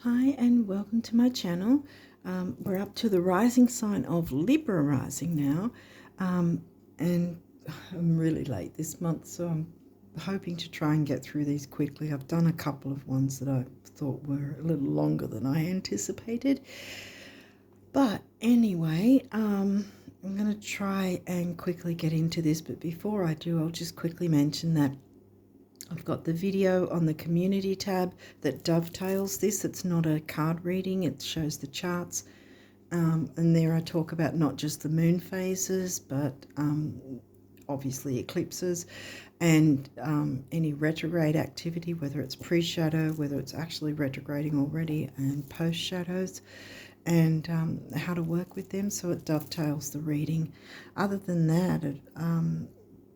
Hi and welcome to my channel. We're up to the rising sign of Libra rising now, and I'm really late this month, so I'm hoping to try and get through these quickly. I've done a couple of ones that I thought were a little longer than I anticipated, but anyway, I'm going to try and quickly get into this, but before I do, I'll just quickly mention that I've got the video on the community tab that dovetails this. It's not a card reading, it shows the charts. And there I talk about not just the moon phases, but obviously eclipses and any retrograde activity, whether it's pre-shadow, whether it's actually retrograding already, and post-shadows, and how to work with them so it dovetails the reading. Other than that, it'd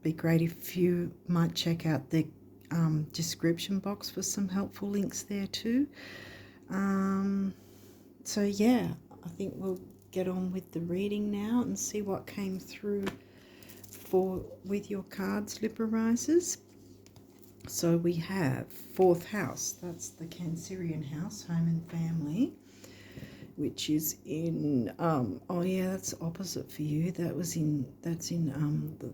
be great if you might check out the description box for some helpful links there too. So yeah, I think we'll get on with the reading now and see what came through with your cards, Libra risers. So we have 4th house, that's the Cancerian house, home and family, which is in oh yeah, that's opposite for you. That's in the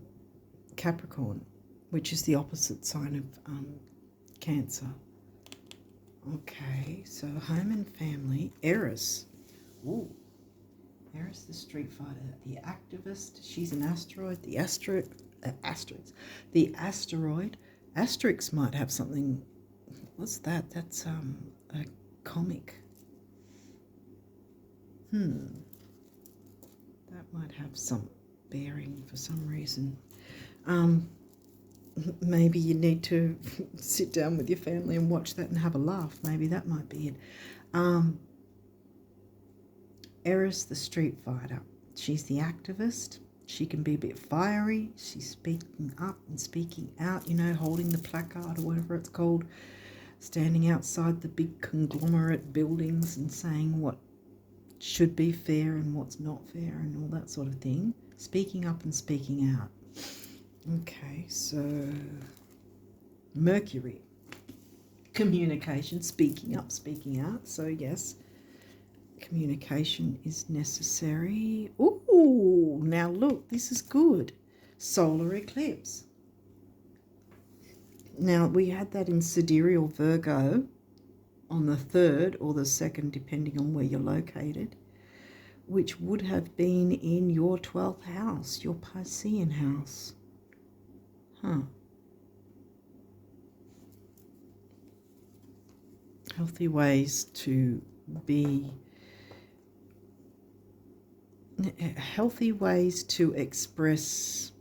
Capricorn, which is the opposite sign of Cancer. Okay, so home and family, Eris. Ooh, Eris the street fighter, the activist. She's an asteroid. The asteroid. Asterix might have something. What's that? That's a comic. That might have some bearing for some reason. Maybe you need to sit down with your family and watch that and have a laugh. Maybe that might be it. Eris the street fighter. She's the activist. She can be a bit fiery. She's speaking up and speaking out, you know, holding the placard or whatever it's called, standing outside the big conglomerate buildings and saying what should be fair and what's not fair and all that sort of thing. Speaking up and speaking out. Okay, so Mercury, communication, speaking up, speaking out. So yes, communication is necessary. Ooh, now look, this is good. Solar eclipse. Now we had that in sidereal Virgo on the 3rd or the 2nd, depending on where you're located, which would have been in your 12th house, your Piscean house. Healthy ways to express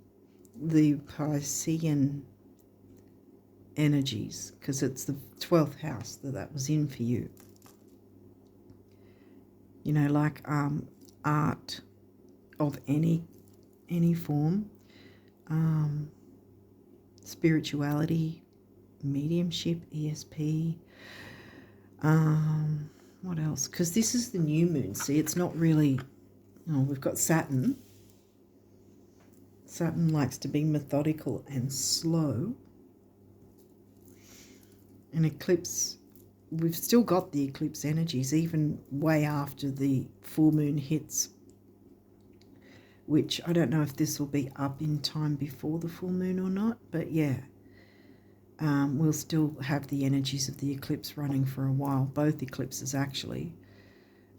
the Piscean energies, because it's the 12th house that was in for you. You know, like art of any form, spirituality, mediumship, ESP. What else? Because this is the new moon. See, it's not really. Oh, we've got Saturn. Saturn likes to be methodical and slow. An eclipse, we've still got the eclipse energies, even way after the full moon hits, which I don't know if this will be up in time before the full moon or not, but yeah, we'll still have the energies of the eclipse running for a while, both eclipses actually.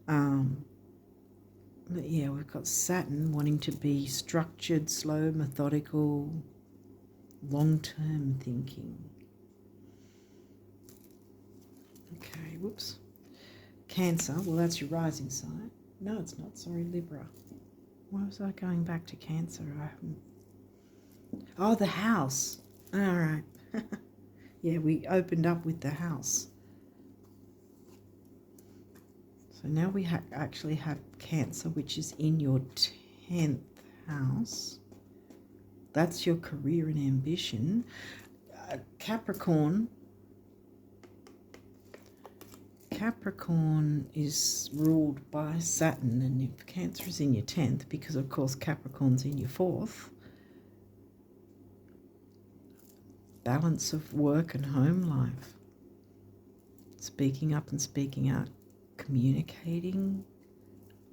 But yeah, we've got Saturn wanting to be structured, slow, methodical, long-term thinking. Okay, whoops. Cancer, well, that's your rising sign. No, it's not. Sorry, Libra. Why was I going back to Cancer? Oh, the house. All right. Yeah, we opened up with the house. So now we actually have Cancer, which is in your 10th house. That's your career and ambition. Capricorn is ruled by Saturn, and if Cancer is in your 10th, because of course Capricorn's in your 4th, balance of work and home life. speaking up and speaking out, communicating,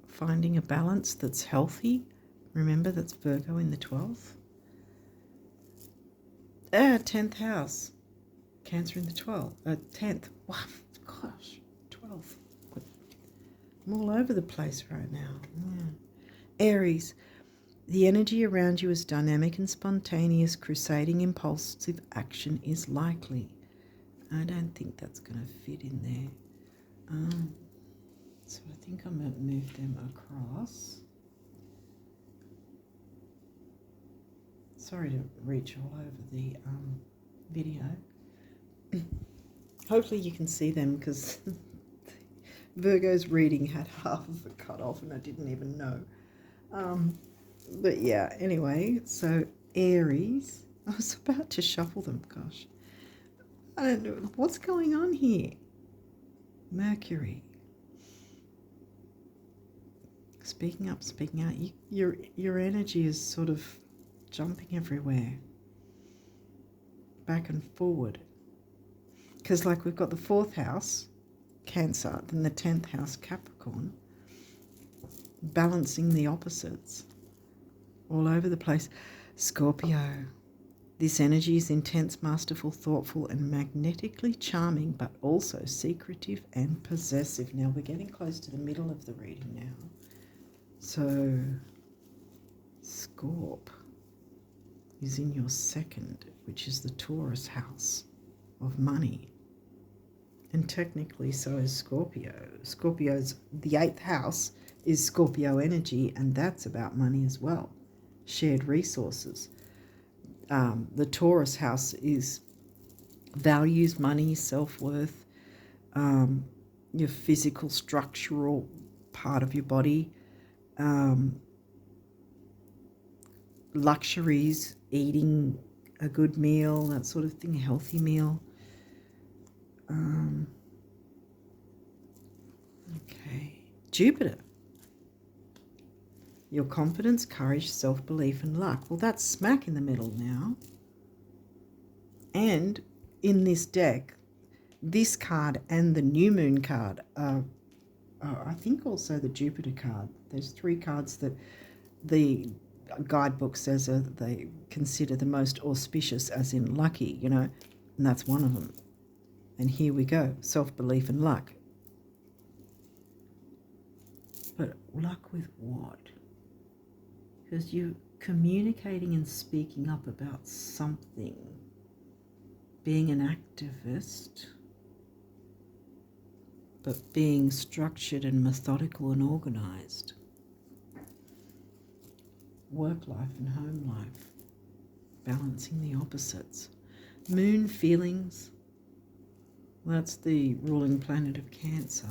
finding a balance that's healthy. Remember, that's Virgo in the 12th. 10th house, Cancer in the 12th. 10th. Wow, gosh, 12th. I'm all over the place right now. Yeah. Aries, the energy around you is dynamic and spontaneous. Crusading impulsive action is likely. I don't think that's going to fit in there. So I think I'm going to move them across. Sorry to reach all over the video. Hopefully you can see them, because Virgo's reading had half of it cut off and I didn't even know. But yeah, anyway, so Aries. I was about to shuffle them, gosh. I don't know what's going on here. Mercury. Speaking up, speaking out. Your energy is sort of jumping everywhere. Back and forward. Because like we've got the 4th house, Cancer, then the 10th house, Capricorn. Balancing the opposites. All over the place. Scorpio. This energy is intense, masterful, thoughtful, and magnetically charming, but also secretive and possessive. Now we're getting close to the middle of the reading now. So, Scorp is in your 2nd, which is the Taurus house of money. And technically so is Scorpio. Scorpio's, the 8th house is Scorpio energy, and that's about money as well. Shared resources. The Taurus house is values, money, self-worth, your physical, structural part of your body, luxuries, eating a good meal, that sort of thing, a healthy meal. Okay, Jupiter. Your confidence, courage, self-belief, and luck. Well, that's smack in the middle now. And in this deck, this card and the new moon card are I think also the Jupiter card. There's 3 cards that the guidebook says they consider the most auspicious, as in lucky, you know, and that's one of them. And here we go, self-belief and luck. But luck with what? Because you're communicating and speaking up about something, being an activist, but being structured and methodical and organised. Work life and home life, balancing the opposites. Moon feelings, that's the ruling planet of Cancer.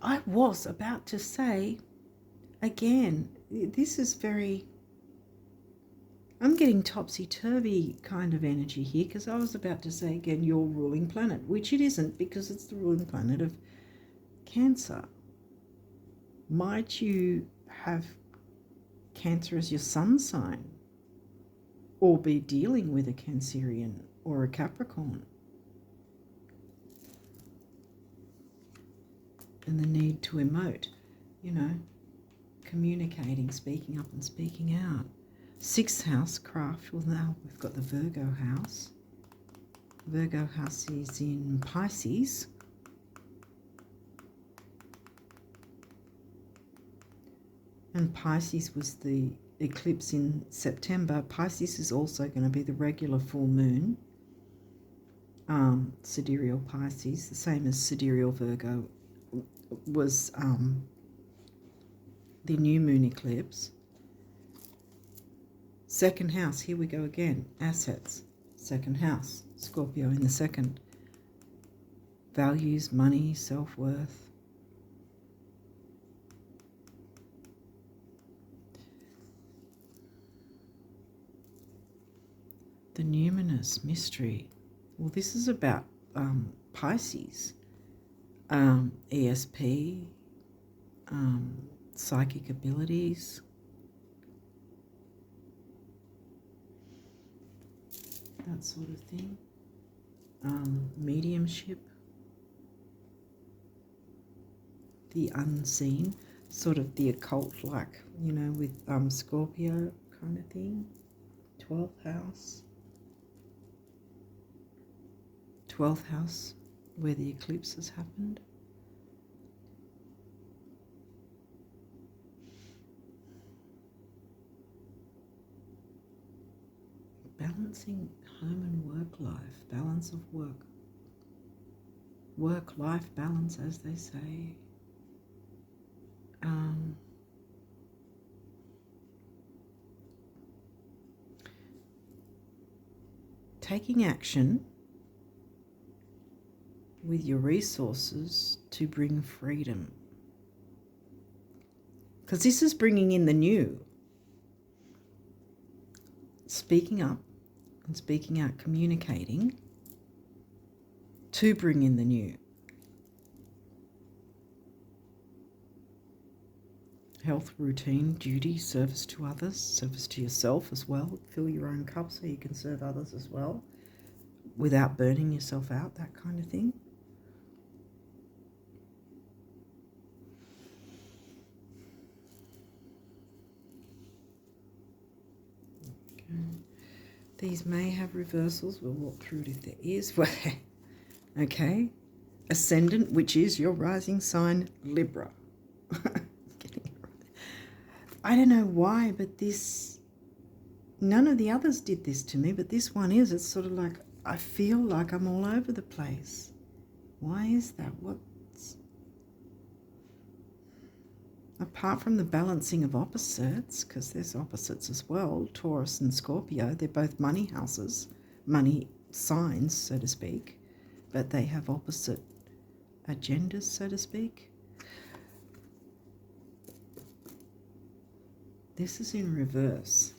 I was about to say, again, this is very, I'm getting topsy-turvy kind of energy here, because I was about to say again, your ruling planet, which it isn't, because it's the ruling planet of Cancer. Might you have Cancer as your sun sign, or be dealing with a Cancerian or a Capricorn? And the need to emote, you know, communicating, speaking up and speaking out. 6th house, craft. Well, now we've got the Virgo house. Virgo house is in Pisces. And Pisces was the eclipse in September. Pisces is also going to be the regular full moon. Sidereal Pisces, the same as sidereal Virgo was the new moon eclipse. 2nd house, here we go again, assets. 2nd house, Scorpio in the 2nd. Values, money, self-worth. The numinous mystery. Well, this is about Pisces. ESP, psychic abilities. that sort of thing. Mediumship, the unseen, sort of the occult, like, you know, with Scorpio kind of thing. 12th house. 12th house, where the eclipse has happened. Balancing home and work life, balance of work. Work-life balance, as they say. Taking action with your resources to bring freedom. Because this is bringing in the new. Speaking up and speaking out, communicating to bring in the new. Health, routine, duty, service to others, service to yourself as well. Fill your own cup so you can serve others as well without burning yourself out, that kind of thing. Okay. These may have reversals. We'll walk through it if there is. Okay. Ascendant, which is your rising sign, Libra. I don't know why, but none of the others did this to me, but this one is. It's sort of like, I feel like I'm all over the place. Why is that? Apart from the balancing of opposites, because there's opposites as well, Taurus and Scorpio, they're both money houses, money signs, so to speak, but they have opposite agendas, so to speak. This is in reverse.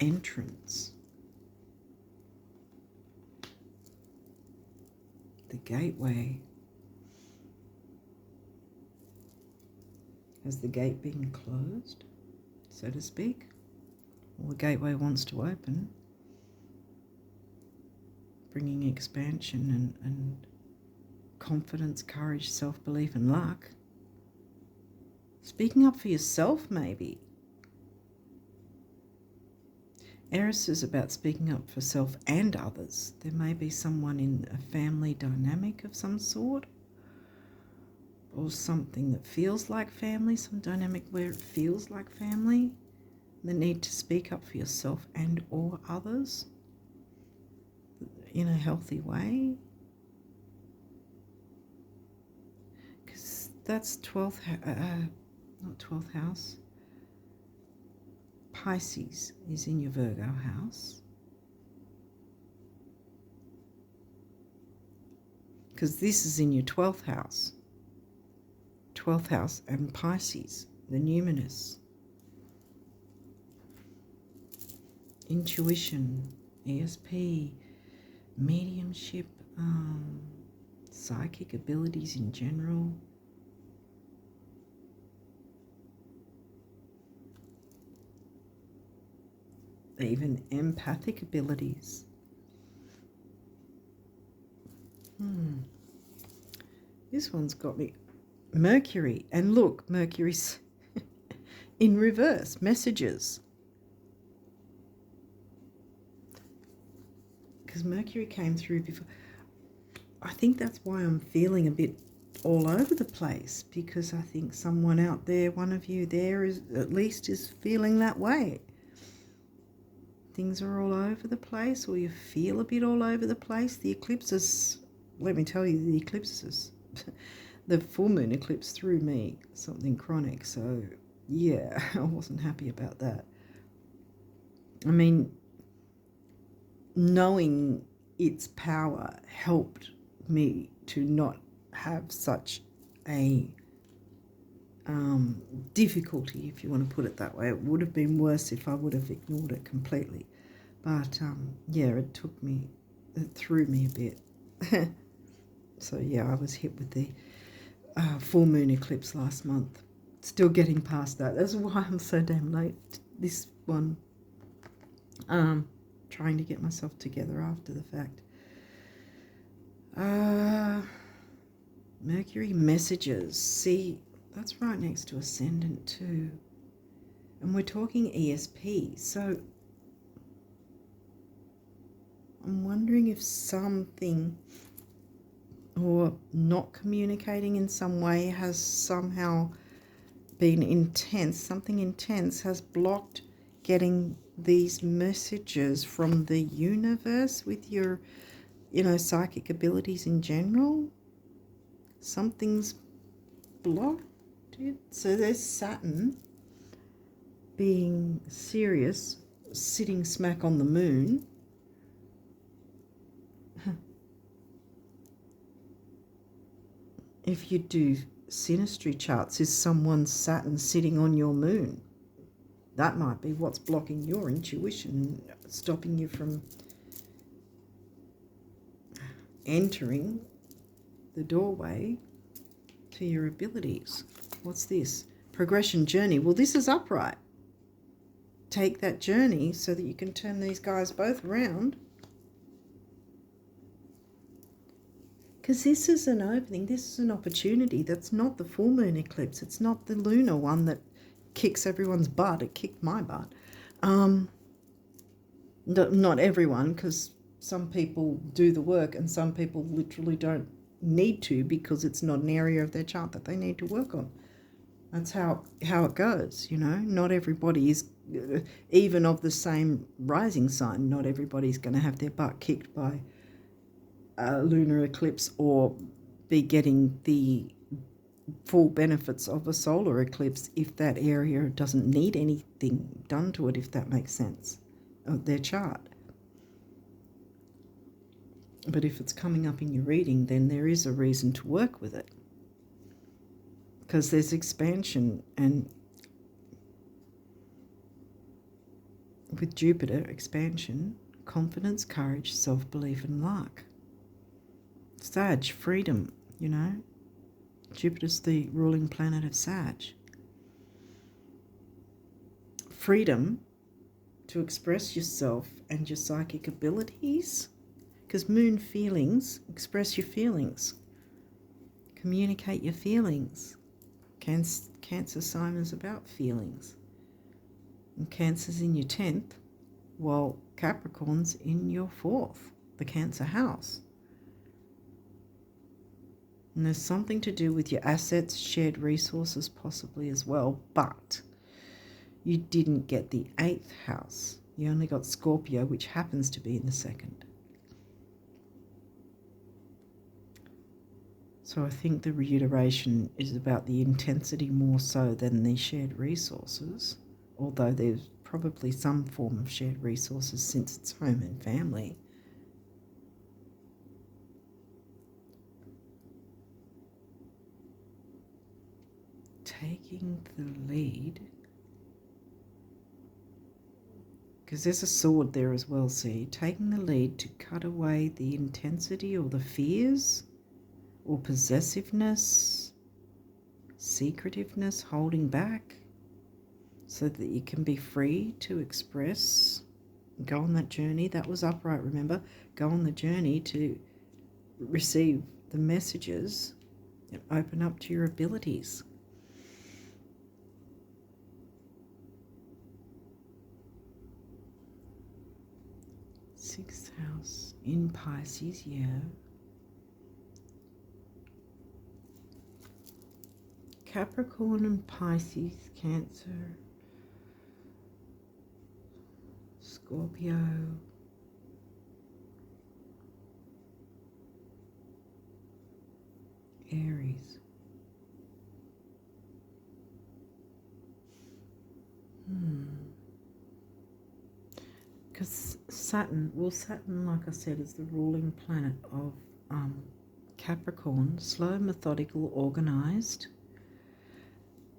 Entrance. The gateway. Has the gate been closed, so to speak? Or the gateway wants to open, bringing expansion and confidence, courage, self-belief and luck. Speaking up for yourself, maybe. Eris is about speaking up for self and others. There may be someone in a family dynamic of some sort, or something that feels like family, some dynamic where it feels like family. The need to speak up for yourself and or others in a healthy way. Because that's 12th, not 12th house. Pisces is in your Virgo house. Because this is in your 12th house. 12th house and Pisces, the numinous. Intuition, ESP, mediumship, psychic abilities in general. Even empathic abilities. This one's got me. Mercury. And look, Mercury's in reverse. Messages. Because Mercury came through before. I think that's why I'm feeling a bit all over the place. Because I think someone out there, one of you there, is at least is feeling that way. Things are all over the place, or you feel a bit all over the place. The eclipses, let me tell you, the eclipses, the full moon eclipse threw me something chronic. So, yeah, I wasn't happy about that. I mean, knowing its power helped me to not have such a difficulty, if you want to put it that way. It would have been worse if I would have ignored it completely. But, yeah, it threw me a bit. So, yeah, I was hit with the full moon eclipse last month. Still getting past that. That's why I'm so damn late. This one. trying to get myself together after the fact. Mercury messages. See, that's right next to Ascendant too. And we're talking ESP. So I'm wondering if something, or not communicating in some way, has somehow been intense. Something intense has blocked getting these messages from the universe with your, psychic abilities in general. Something's blocked it. So there's Saturn being serious, sitting smack on the moon. If you do synastry charts, is someone's Saturn sitting on your moon? That might be what's blocking your intuition, stopping you from entering the doorway to your abilities. What's this? Progression journey. Well, this is upright. Take that journey so that you can turn these guys both around. Because this is an opening, this is an opportunity. That's not the full moon eclipse. It's not the lunar one that kicks everyone's butt. It kicked my butt. Not everyone, because some people do the work and some people literally don't need to, because it's not an area of their chart that they need to work on. That's how it goes, Not everybody is, even of the same rising sign, not everybody's going to have their butt kicked by a lunar eclipse or be getting the full benefits of a solar eclipse if that area doesn't need anything done to it, if that makes sense, of their chart. But if it's coming up in your reading, then there is a reason to work with it, because there's expansion, and with Jupiter, expansion, confidence, courage, self-belief and luck. Sag, freedom, Jupiter's the ruling planet of Sag. Freedom to express yourself and your psychic abilities, because moon feelings, express your feelings, communicate your feelings. Cancer sign is about feelings, and Cancer's in your 10th, while Capricorn's in your 4th, the Cancer house. And there's something to do with your assets, shared resources possibly as well, but you didn't get the 8th house. You only got Scorpio, which happens to be in the 2nd. So I think the reiteration is about the intensity more so than the shared resources, although there's probably some form of shared resources since it's home and family. Taking the lead, because there's a sword there as well, see, taking the lead to cut away the intensity or the fears or possessiveness, secretiveness, holding back, so that you can be free to express, go on that journey. That was upright, remember? Go on the journey to receive the messages and open up to your abilities. Sixth house in Pisces, yeah. Capricorn and Pisces, Cancer, Scorpio, Aries. Because Saturn, like I said, is the ruling planet of Capricorn, slow, methodical, organised.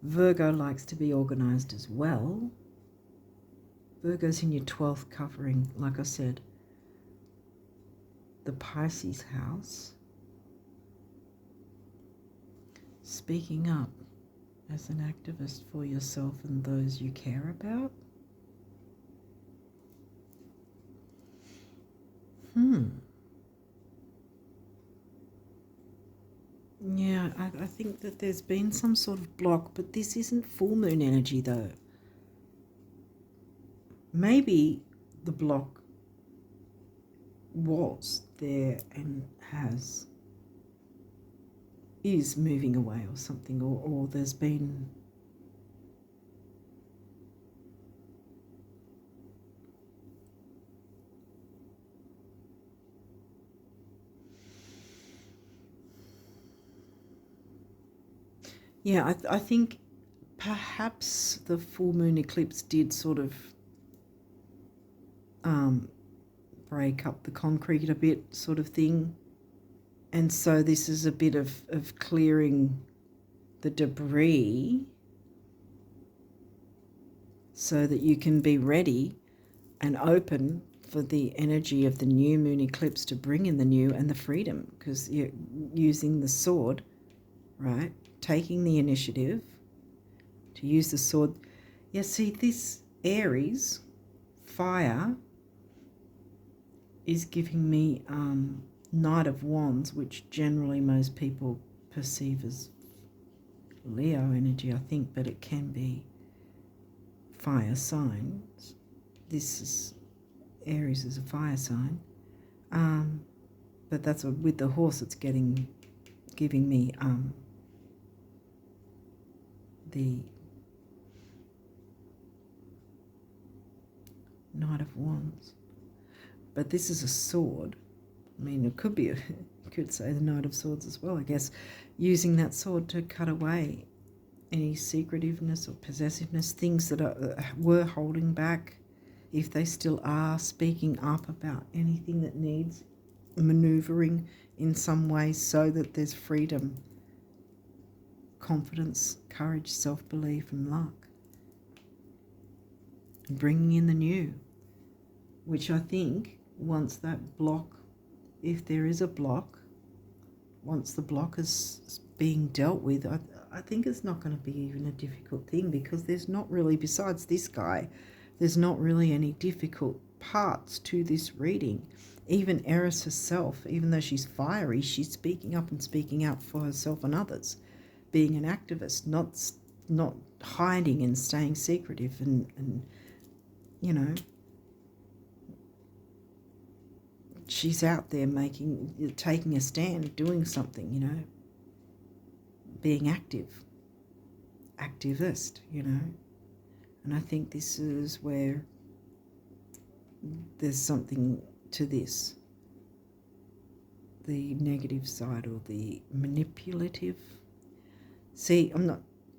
Virgo likes to be organised as well. Virgo's in your 12th, covering, like I said, the Pisces house. Speaking up as an activist for yourself and those you care about. Yeah, I think that there's been some sort of block, but this isn't full moon energy though. Maybe the block was there and is moving away or something, or there's been yeah, I think perhaps the full moon eclipse did sort of break up the concrete a bit, sort of thing. And so this is a bit of clearing the debris so that you can be ready and open for the energy of the new moon eclipse to bring in the new and the freedom, because you're using the sword, right? Taking the initiative to use the sword. Yeah, see, this Aries fire is giving me Knight of Wands, which generally most people perceive as Leo energy, I think, but it can be fire signs. This is Aries is a fire sign, but that's with the horse. It's giving me the Knight of Wands, but this is a sword. I mean, it could be you could say the Knight of Swords as well, I guess, using that sword to cut away any secretiveness or possessiveness, things that were holding back, if they still are, speaking up about anything that needs maneuvering in some way so that there's freedom, confidence, courage, self-belief and luck. And bringing in the new, which I think once that block, if there is a block, once the block is being dealt with, I think it's not going to be even a difficult thing, because there's not really, besides this guy, there's not really any difficult parts to this reading. Even Eris herself, even though she's fiery, she's speaking up and speaking out for herself and others, being an activist, not hiding and staying secretive and you know, she's out there taking a stand, doing something, you know, being activist, you know. And I think this is where there's something to this, the negative side or the manipulative. See,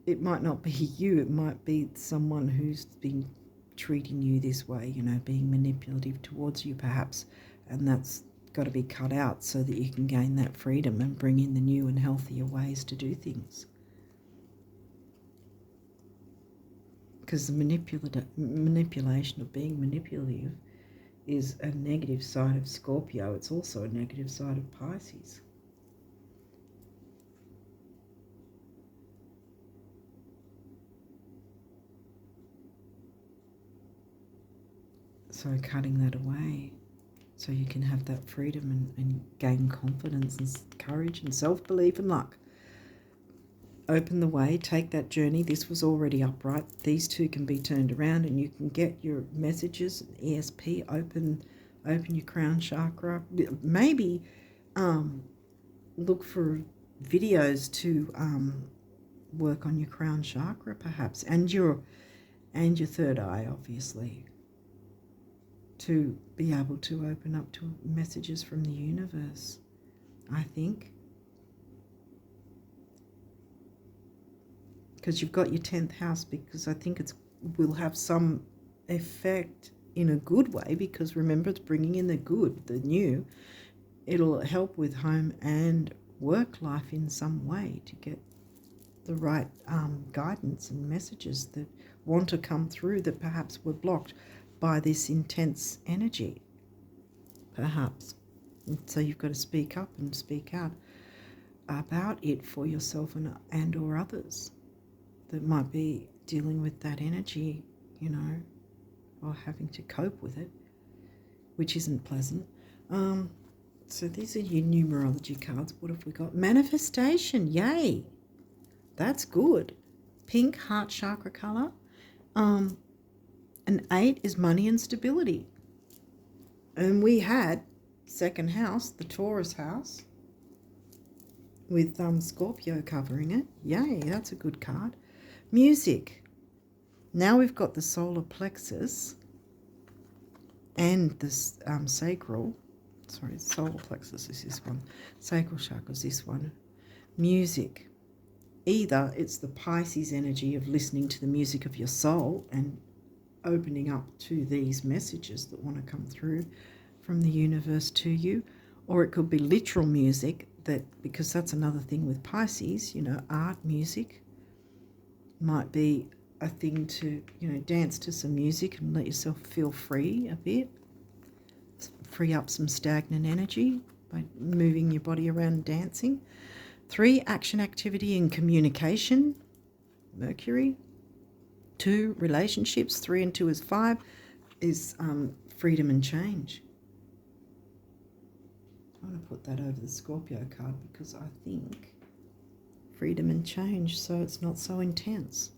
it might not be you, it might be someone who's been treating you this way, you know, being manipulative towards you perhaps, and that's got to be cut out so that you can gain that freedom and bring in the new and healthier ways to do things. Because the manipulation of being manipulative is a negative side of Scorpio. It's also a negative side of Pisces. So cutting that away so you can have that freedom and gain confidence and courage and self-belief and luck. Open the way, take that journey. This was already upright. These two can be turned around and you can get your messages, ESP, open your crown chakra. Maybe look for videos to work on your crown chakra perhaps, and your third eye, obviously, to be able to open up to messages from the universe, I think. Because you've got your 10th house, because I think will have some effect in a good way, because remember, it's bringing in the good, the new. It'll help with home and work life in some way to get the right guidance and messages that want to come through that perhaps were blocked by this intense energy, perhaps. And so you've got to speak up and speak out about it for yourself and or others that might be dealing with that energy, you know, or having to cope with it, which isn't pleasant. So these are your numerology cards. What have we got? Manifestation. Yay. That's good. Pink heart chakra color. An 8 is money and stability. And we had second house, the Taurus house, with Scorpio covering it. Yay, that's a good card. Music. Now we've got the solar plexus and this sacral. Sorry, solar plexus is this one. Sacral chakra is this one. Music. Either it's the Pisces energy of listening to the music of your soul and opening up to these messages that want to come through from the universe to you, or it could be literal music, that because that's another thing with Pisces, you know, art, music might be a thing to, you know, dance to some music and let yourself feel free a bit, free up some stagnant energy by moving your body around and dancing. 3, action, activity and communication, Mercury. 2, relationships. 3 and 2 is 5, is freedom and change. I'm going to put that over the Scorpio card because I think freedom and change, so it's not so intense.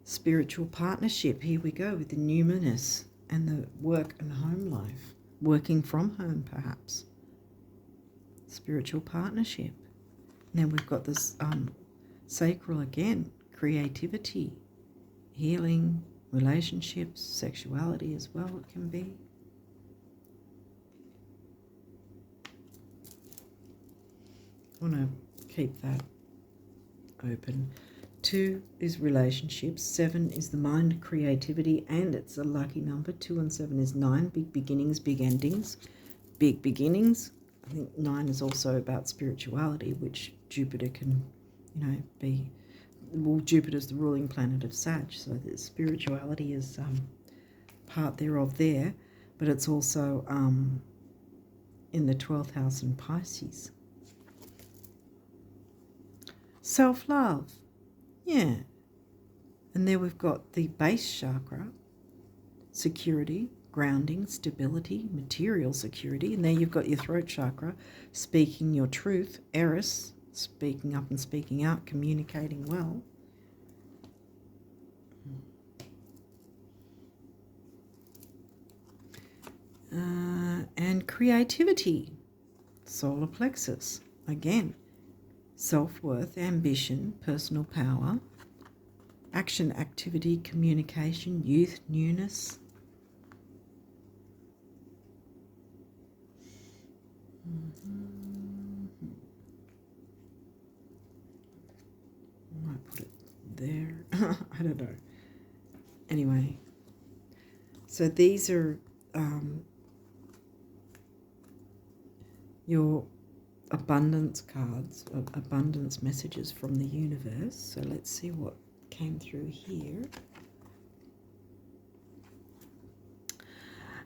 Spiritual partnership, here we go with the numinous and the work and home life. Working from home, perhaps. Spiritual partnership. Now we've got this sacral again, creativity, healing, relationships, sexuality as well it can be. I want to keep that open. 2 is relationships. 7 is the mind, creativity, and it's a lucky number. 2 and 7 is 9, big beginnings, big endings, big beginnings. I think 9 is also about spirituality, which Jupiter can, you know, be. Well, Jupiter's the ruling planet of Sag, so the spirituality is part thereof there, but it's also in the 12th house in Pisces. Self-love, yeah. And there we've got the base chakra, security, grounding, stability, material security. And there you've got your throat chakra, speaking your truth, Eris, speaking up and speaking out, communicating well. And creativity, solar plexus, again. Self-worth, ambition, personal power, action, activity, communication, youth, newness. I might put it there. I don't know. Anyway, so these are your abundance cards, abundance messages from the universe. So let's see what came through here.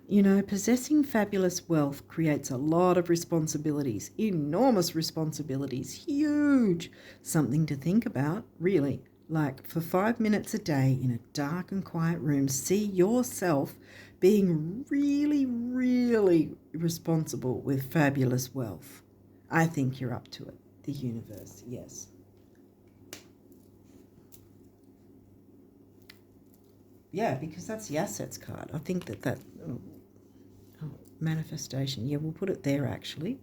You know, possessing fabulous wealth creates a lot of responsibilities, enormous responsibilities, huge. Something to think about, really. Like for 5 minutes a day in a dark and quiet room, see yourself being really, really responsible with fabulous wealth. I think you're up to it, the universe, yes. Yeah, because that's the assets card. I think that manifestation, yeah, we'll put it there actually,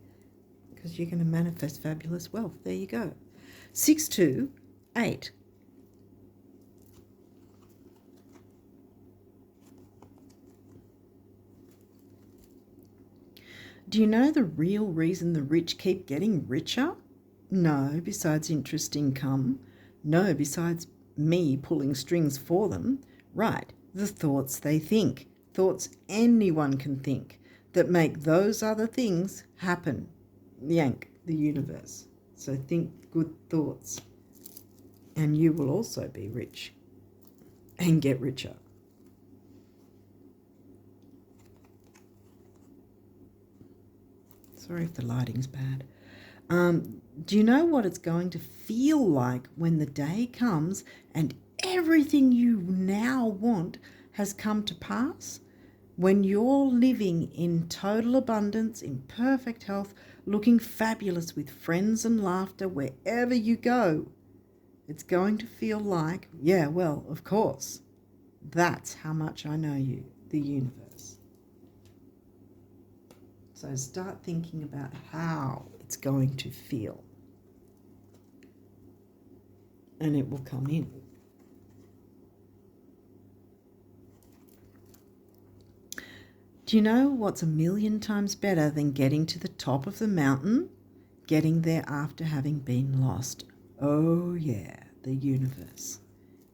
because you're going to manifest fabulous wealth. There you go. 6, 2, 8. Do you know the real reason the rich keep getting richer? No, besides interest income. No, besides me pulling strings for them. Right, the thoughts they think. Thoughts anyone can think that make those other things happen. Yank, the universe. So think good thoughts. And you will also be rich and get richer. Sorry if the lighting's bad. Do you know what it's going to feel like when the day comes and everything you now want has come to pass? When you're living in total abundance, in perfect health, looking fabulous with friends and laughter wherever you go, it's going to feel like, yeah, well, of course, that's how much I know you, the universe. So start thinking about how it's going to feel, and it will come in. Do you know what's a million times better than getting to the top of the mountain? Getting there after having been lost. Oh yeah, the universe.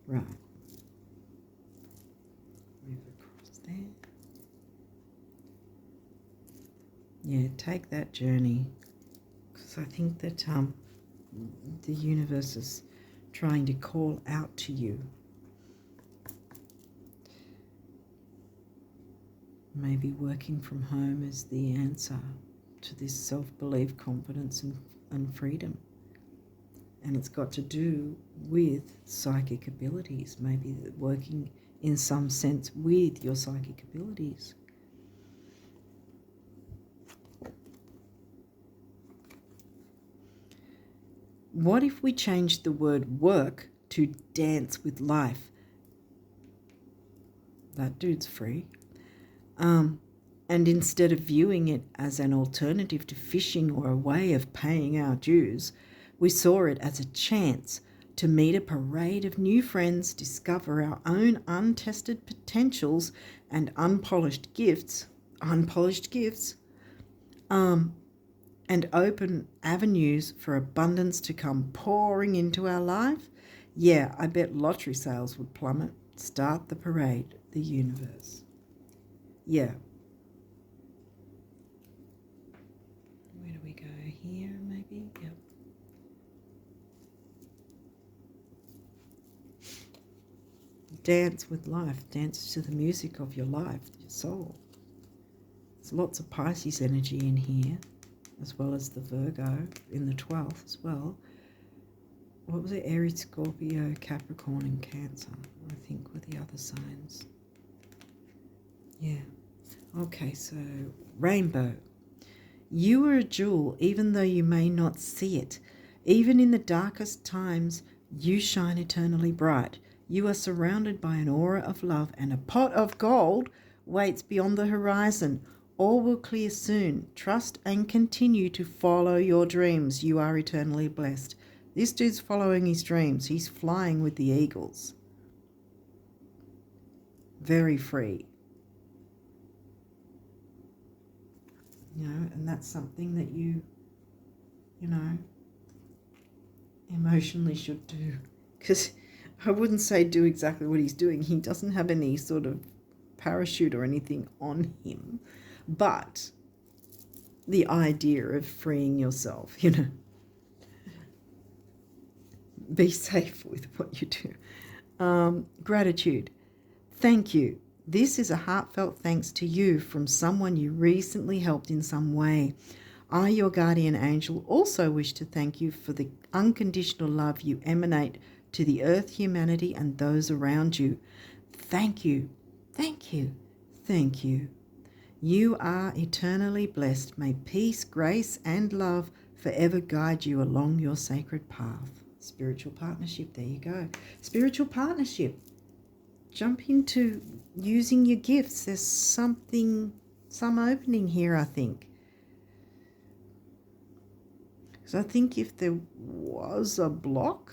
Right. Move across there. Yeah, take that journey. Because I think that the universe is trying to call out to you. Maybe working from home is the answer to this self-belief, confidence and freedom. And it's got to do with psychic abilities, maybe working in some sense with your psychic abilities. What if we changed the word work to dance with life? That dude's free. And instead of viewing it as an alternative to fishing or a way of paying our dues, we saw it as a chance to meet a parade of new friends, discover our own untested potentials and unpolished gifts, and open avenues for abundance to come pouring into our life. Yeah, I bet lottery sales would plummet. Start the parade, the universe. Yeah. Where do we go? Here, maybe? Yep. Dance with life. Dance to the music of your life, your soul. There's lots of Pisces energy in here, as well as the Virgo in the 12th as well. What was it? Aries, Scorpio, Capricorn and Cancer, I think, were the other signs. Yeah. Okay, so rainbow. You are a jewel even though you may not see it. Even in the darkest times, you shine eternally bright. You are surrounded by an aura of love, and a pot of gold waits beyond the horizon. All will clear soon. Trust and continue to follow your dreams. You are eternally blessed. This dude's following his dreams. He's flying with the eagles. Very free. You know, and that's something that you know, emotionally should do. Because I wouldn't say do exactly what he's doing. He doesn't have any sort of parachute or anything on him. But the idea of freeing yourself, be safe with what you do. Gratitude. Thank you. This is a heartfelt thanks to you from someone you recently helped in some way. I, your guardian angel, also wish to thank you for the unconditional love you emanate to the earth, humanity, and those around you. Thank you. Thank you. Thank you. You are eternally blessed. May peace, grace, and love forever guide you along your sacred path. Spiritual partnership. There you go. Spiritual partnership. Jump into using your gifts. There's some opening here, I think. Because I think if there was a block,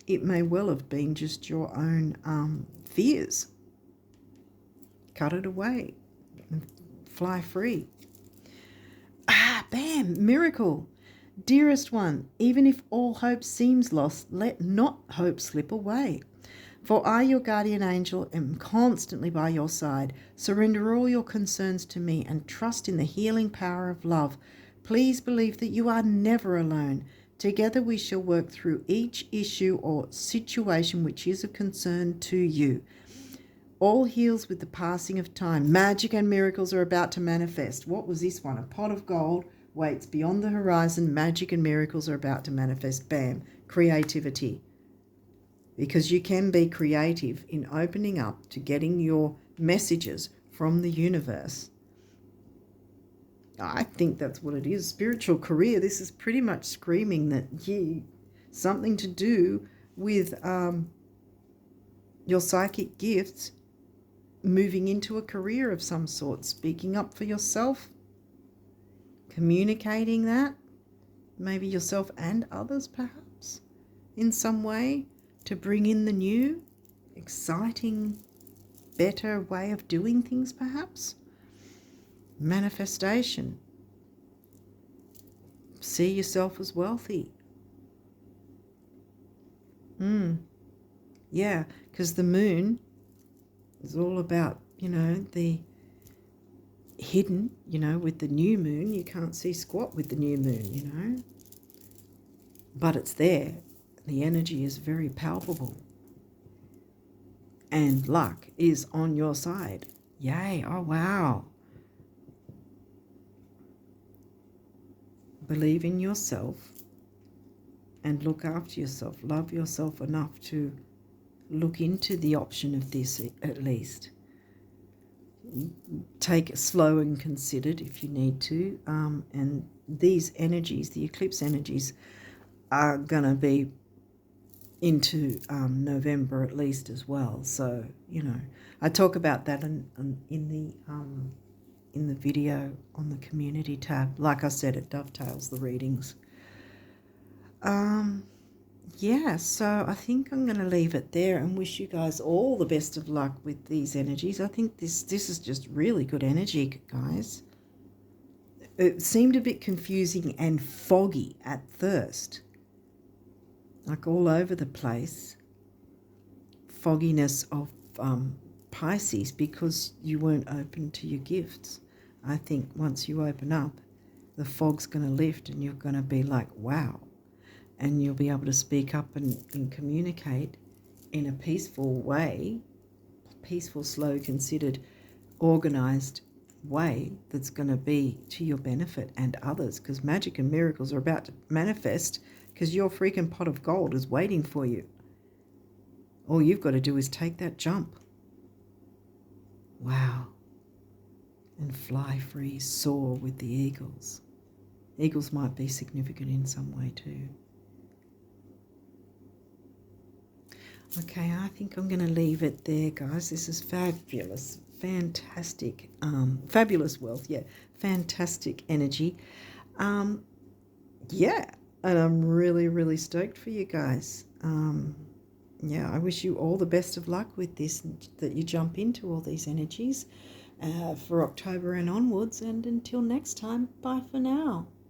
it may well have been just your own fears. Cut it away and fly free. Bam, miracle. Dearest one, even if all hope seems lost, let not hope slip away. For I, your guardian angel, am constantly by your side. Surrender all your concerns to me and trust in the healing power of love. Please believe that you are never alone. Together we shall work through each issue or situation which is of concern to you. All heals with the passing of time. Magic and miracles are about to manifest. What was this one? A pot of gold waits beyond the horizon. Magic and miracles are about to manifest. Bam. Creativity. Because you can be creative in opening up to getting your messages from the universe. I think that's what it is. Spiritual career. This is pretty much screaming that something to do with your psychic gifts, moving into a career of some sort, speaking up for yourself, communicating that, maybe yourself and others perhaps, in some way, to bring in the new, exciting, better way of doing things perhaps. Manifestation. See yourself as wealthy. Yeah, because the moon is all about, the hidden, with the new moon. You can't see squat with the new moon, but it's there. The energy is very palpable. And luck is on your side. Yay. Oh, wow. Believe in yourself and look after yourself. Love yourself enough to look into the option of this at least. Take it slow and considered if you need to. And these energies, the eclipse energies, are going to be into November at least as well. So, I talk about that in the video on the community tab. Like I said, it dovetails the readings. Yeah, so I think I'm going to leave it there and wish you guys all the best of luck with these energies. I think this is just really good energy, guys. It seemed a bit confusing and foggy at first, like all over the place. Fogginess of Pisces because you weren't open to your gifts. I think once you open up, the fog's going to lift and you're going to be like, wow. And you'll be able to speak up and communicate in a peaceful way, peaceful, slow, considered, organised way that's going to be to your benefit and others, because magic and miracles are about to manifest because your freaking pot of gold is waiting for you. All you've got to do is take that jump. Wow. And fly free, soar with the eagles. Eagles might be significant in some way too. Okay, I think I'm going to leave it there, guys. This is fabulous, fantastic, fabulous wealth, yeah, fantastic energy. Yeah, and I'm really, really stoked for you guys. Yeah, I wish you all the best of luck with this, that you jump into all these energies for October and onwards. And until next time, bye for now.